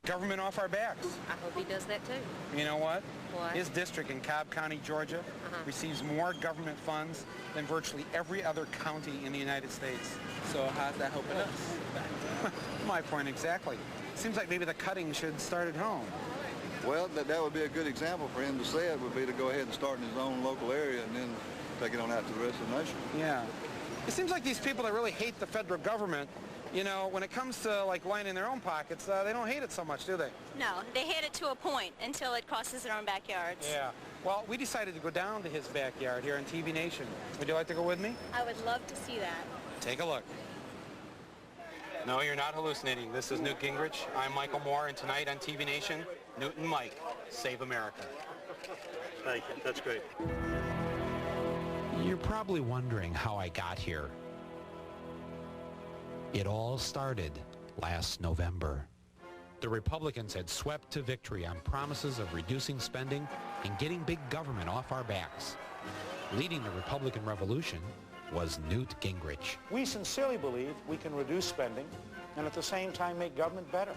Government off our backs. I hope he does that too. You know what? What? His district in Cobb County, Georgia, receives more government funds than virtually every other county in the United States. So how's that helping us? My point exactly. Seems like maybe the cutting should start at home. Well, that would be a good example for him to say it, would be to go ahead and start in his own local area and then take it on out to the rest of the nation. Yeah. It seems like these people that really hate the federal government, you know, when it comes to, like, lining their own pockets, they don't hate it so much, do they? No, they hate it to a point until it crosses their own backyards. Yeah. Well, we decided to go down to his backyard here on TV Nation. Would you like to go with me? I would love to see that. Take a look. No, you're not hallucinating. This is Newt Gingrich. I'm Michael Moore, and tonight on TV Nation, Newt and Mike save America. Thank you. That's great. You're probably wondering how I got here. It all started last November. The Republicans had swept to victory on promises of reducing spending and getting big government off our backs. Leading the Republican Revolution was Newt Gingrich. We sincerely believe we can reduce spending and at the same time make government better.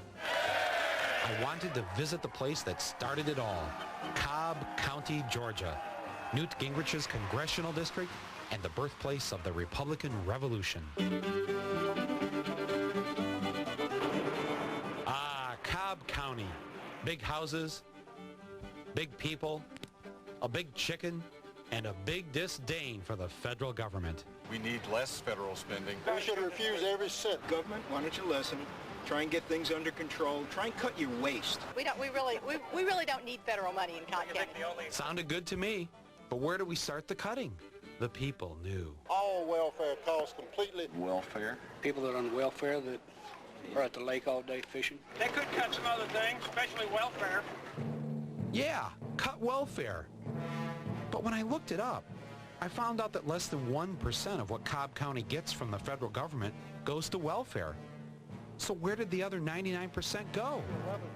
I wanted to visit the place that started it all, Cobb County, Georgia, Newt Gingrich's congressional district and the birthplace of the Republican Revolution. Cobb County. Big houses, big people, a big chicken, and a big disdain for the federal government. We need less federal spending. We should refuse every cent. Government, why don't you listen? Try and get things under control. Try and cut your waste. We really don't need federal money in Cobb County. Sounded good to me, but where do we start the cutting? The people knew. All welfare costs completely. Welfare? People that are on welfare that are at the lake all day fishing. They could cut some other things, especially welfare. Yeah, cut welfare. But when I looked it up, I found out that less than 1% of what Cobb County gets from the federal government goes to welfare. So where did the other 99% go?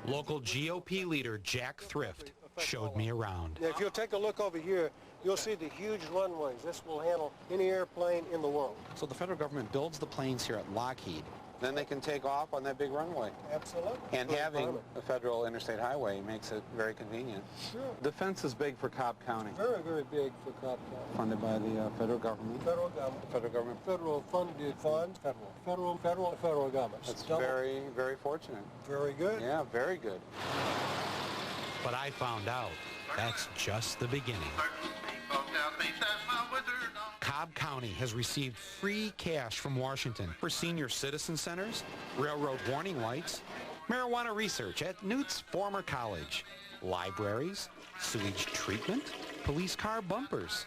Local GOP leader Jack Thrift showed me around. If you'll take a look over here, you'll see the huge runways. This will handle any airplane in the world. So the federal government builds the planes here at Lockheed. Then they can take off on that big runway. Absolutely. And having a federal interstate highway makes it very convenient. Sure. Defense is big for Cobb County. Very, very big for Cobb County. Funded by the federal government. Federal government. Federal government. Federal funded funds. Federal government. That's very, very fortunate. Very good. Yeah, very good. But I found out that's just the beginning. Cobb County has received free cash from Washington for senior citizen centers, railroad warning lights, marijuana research at Newt's former college, libraries, sewage treatment, police car bumpers,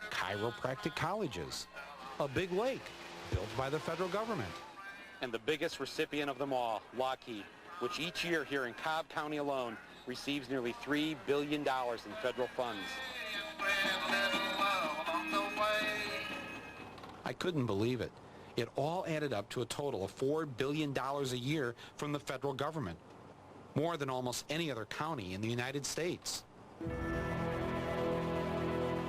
chiropractic colleges, a big lake built by the federal government. And the biggest recipient of them all, Lockheed, which each year here in Cobb County alone receives nearly $3 billion in federal funds. I couldn't believe it. It all added up to a total of $4 billion a year from the federal government, more than almost any other county in the United States.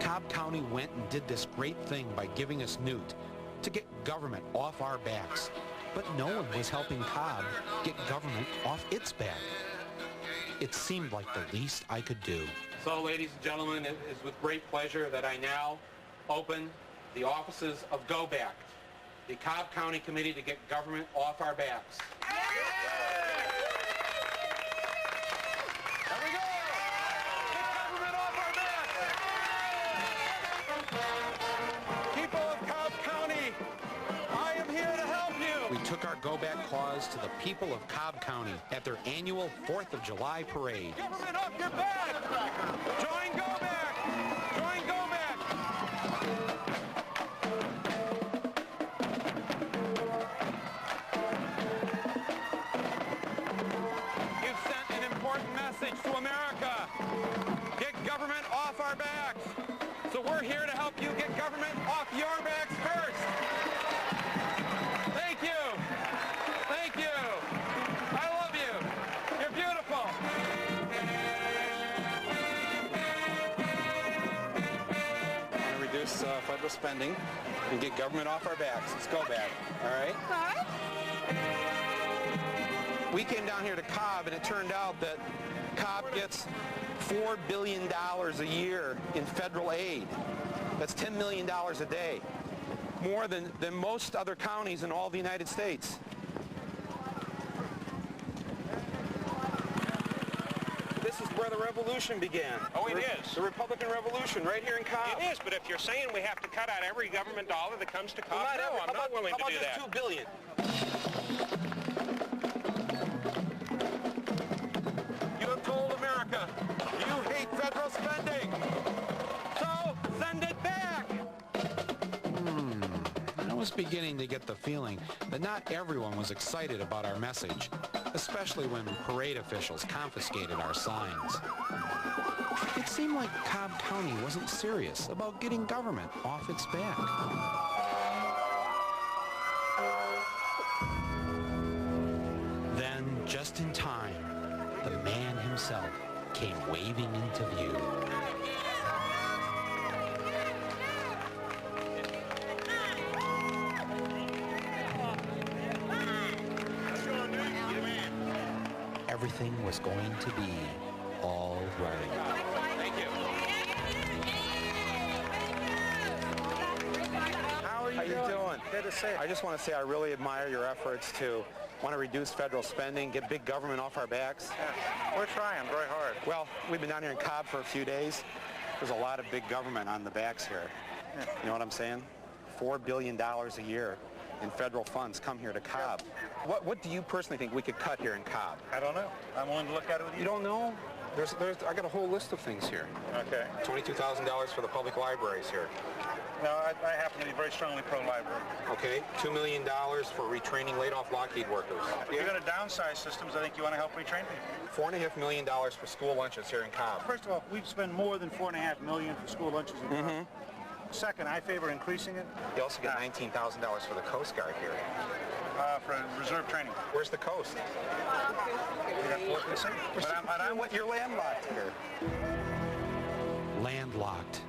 Cobb County went and did this great thing by giving us Newt to get government off our backs, but no one was helping Cobb get government off its back. It seemed like the least I could do. So, ladies and gentlemen, it is with great pleasure that I now open the offices of Go Back, the Cobb County Committee to get government off our backs. There we go! Get government off our backs! People of Cobb County, I am here to help you! We took our Go Back cause to the people of Cobb County at their annual 4th of July parade. Government off your back! Join Go Back! Join Go Back! To America. Get government off our backs. So we're here to help you get government off your backs first. Thank you. Thank you. I love you. You're beautiful. Want to reduce federal spending and get government off our backs. Let's go back. All right? All right. We came down here to Cobb, and it turned out that Cobb gets $4 billion a year in federal aid. That's $10 million a day, more than most other counties in all the United States. This is where the revolution began. Oh, it is. The Republican Revolution, right here in Cobb. It is, but if you're saying we have to cut out every government dollar that comes to Cobb, no, I'm not willing to do that. How about just $2 billion? You have told America you hate federal spending. So send it back. I was beginning to get the feeling that not everyone was excited about our message, especially when parade officials confiscated our signs. It seemed like Cobb County wasn't serious about getting government off its back. Then, just in time, the man himself came waving into view. Everything was going to be all right. Thank you. How are you doing? Good to see you. I just want to say I really admire your efforts to want to reduce federal spending, get big government off our backs. Yeah, we're trying very hard. Well, we've been down here in Cobb for a few days. There's a lot of big government on the backs here. Yeah. You know what I'm saying? $4 billion a year in federal funds come here to Cobb. What do you personally think we could cut here in Cobb? I don't know. I'm willing to look at it with you. You don't know? I got a whole list of things here. Okay. $22,000 for the public libraries here. No, I happen to be very strongly pro-library. Okay, $2 million for retraining laid-off Lockheed workers. If you're going to downsize systems, I think you want to help retrain people. $4.5 million for school lunches here in Cobb. First of all, we've spent more than $4.5 million for school lunches in Cobb. Second, I favor increasing it. You also get $19,000 for the Coast Guard here. For reserve training. Where's the coast? We have to look and see. You're landlocked here. Landlocked.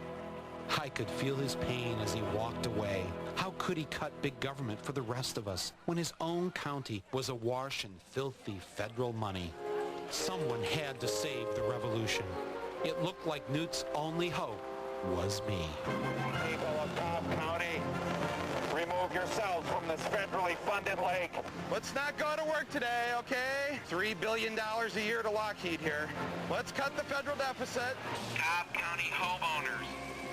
I could feel his pain as he walked away. How could he cut big government for the rest of us when his own county was awash in filthy federal money? Someone had to save the revolution. It looked like Newt's only hope was me. People of Cobb County, remove yourselves from this federally funded lake. Let's not go to work today, okay? $3 billion a year to Lockheed here. Let's cut the federal deficit. Cobb County homeowners,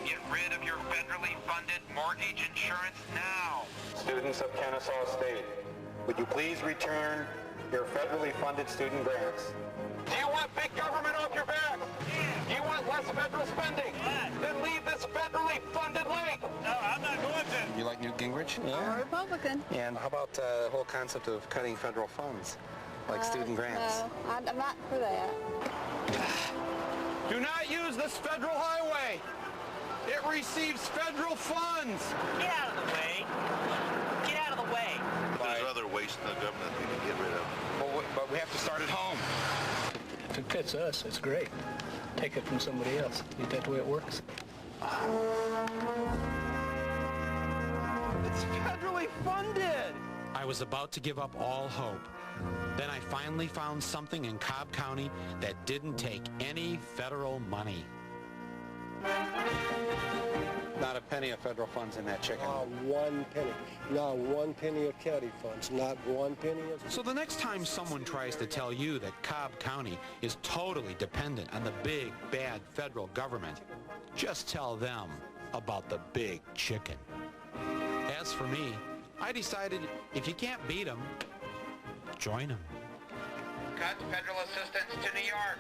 get rid of your federally funded mortgage insurance now. Students of Kennesaw State, would you please return your federally funded student grants? Do you want big government off your back? Do you want less federal spending? Then leave this federally funded lake. No, I'm not going to. You like Newt Gingrich? I'm a Republican. And how about the whole concept of cutting federal funds, like student grants? No, I'm not for that. Do not use this federal highway. It receives federal funds. Get out of the way. Get out of the way. There's other waste in the government we can get rid of. But we have to start at home. If it fits us, it's great. Take it from somebody else. Is that the way it works? It's federally funded. I was about to give up all hope. Then I finally found something in Cobb County that didn't take any federal money. Not a penny of federal funds in that chicken. Not one penny. Not one penny of county funds. Not one penny of... So the next time someone tries to tell you that Cobb County is totally dependent on the big, bad federal government, just tell them about the big chicken. As for me, I decided if you can't beat them, join them. Cut federal assistance to New York.